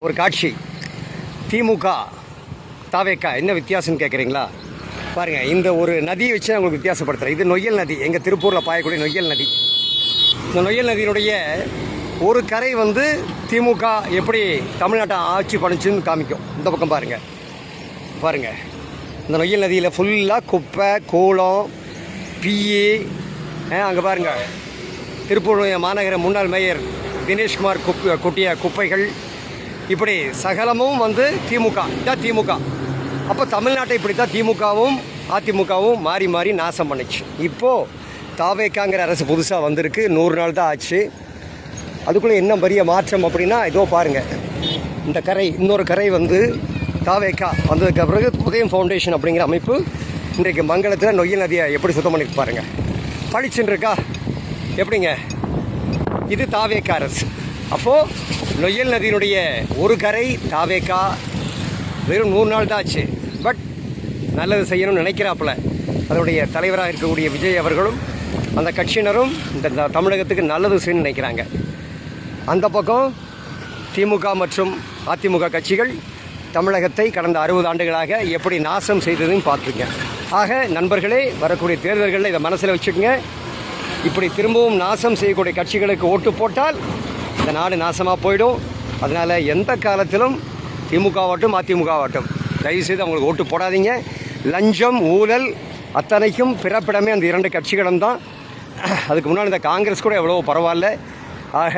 ஒரு காட்சி. திமுக தாவேக்கா என்ன வித்தியாசம்னு கேட்குறீங்களா? பாருங்கள், இந்த ஒரு நதியை வச்சு நான் உங்களுக்கு வித்தியாசப்படுத்துகிறேன். இது நொய்யல் நதி, எங்கள் திருப்பூரில் பாயக்கூடிய நொய்யல் நதி. இந்த நொய்யல் நதியினுடைய ஒரு கரை திமுக எப்படி தமிழ்நாட்டை ஆட்சி பண்ணிச்சுன்னு காமிக்கும். இந்த பக்கம் பாருங்கள், இந்த நொய்யல் நதியில் ஃபுல்லாக குப்பை கூளம் பிஏ. அங்கே பாருங்கள், திருப்பூர் மாநகர முன்னாள் மேயர் தினேஷ்குமார் கொட்டிய குப்பைகள், இப்படி சகலமும் திமுக தான். திமுக அப்போ தமிழ்நாட்டை இப்படி தான் திமுகவும் அதிமுகவும் மாறி மாறி நாசம் பண்ணிச்சு. இப்போது தாவேக்காங்கிற அரசு புதுசாக வந்திருக்கு. 100 நாள் தான் ஆச்சு. அதுக்குள்ளே என்ன பெரிய மாற்றம் அப்படின்னா, இதோ பாருங்கள், இந்த கரை, இன்னொரு கரை தாவேக்கா வந்ததுக்கு பிறகு உதயம் ஃபவுண்டேஷன் அப்படிங்கிற அமைப்பு இன்றைக்கு மங்களத்தில் நொய்யல் நதியை எப்படி சுத்தம் பண்ணிட்டு பாருங்கள். பளிச்சுன்னு இருக்கா? எப்படிங்க? இது தாவேக்கா அரசு. அப்போது நொய்யல் நதியினுடைய ஒரு கரை தாவேக்கா வெறும் 100 நாள் தான் ஆச்சு. பட் நல்லது செய்யணும்னு நினைக்கிறாப்புல அதனுடைய தலைவராக இருக்கக்கூடிய விஜய் அவர்களும் அந்த கட்சியினரும் இந்த தமிழகத்துக்கு நல்லது செய்யணும்னு நினைக்கிறாங்க. அந்த பக்கம் திமுக மற்றும் அதிமுக கட்சிகள் தமிழகத்தை கடந்த 60 ஆண்டுகளாக எப்படி நாசம் செய்ததுன்னு பார்த்துருக்கேன். ஆக நண்பர்களே, வரக்கூடிய தேர்தல்களில் இதை மனசில் வச்சுக்கோங்க. இப்படி திரும்பவும் நாசம் செய்யக்கூடிய கட்சிகளுக்கு ஓட்டு போட்டால் இந்த நாடு நாசமாக போயிடும். அதனால் எந்த காலத்திலும் திமுகவாகட்டும் அதிமுகவாகட்டும் தயவுசெய்து அவங்களுக்கு ஓட்டு போடாதீங்க. லஞ்சம் ஊழல் அத்தனைக்கும் பிறப்பிடமே அந்த 2 கட்சிகளும் தான். அதுக்கு முன்னாடி இந்த காங்கிரஸ் கூட எவ்வளோ பரவாயில்ல. ஆக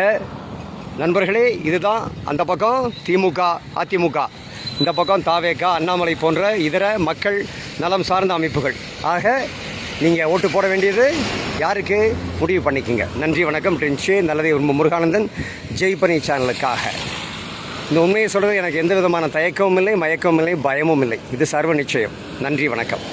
நண்பர்களே, இதுதான் அந்த பக்கம் திமுக அதிமுக, இந்த பக்கம் தாவேக்கா அண்ணாமலை போன்ற இதர மக்கள் நலம் சார்ந்த அமைப்புகள். ஆக நீங்கள் ஓட்டு போட வேண்டியது யாருக்கு முடிவு பண்ணிக்கோங்க. நன்றி, வணக்கம். டென்ஷே நல்லதே முருகானந்தன், ஜெய்பனி சேனலுக்காக. இந்த உண்மையை சொல்கிறது எனக்கு எந்த விதமான தயக்கமும் இல்லை, மயக்கமும் இல்லை, பயமும் இல்லை. இது சர்வ நிச்சயம். நன்றி, வணக்கம்.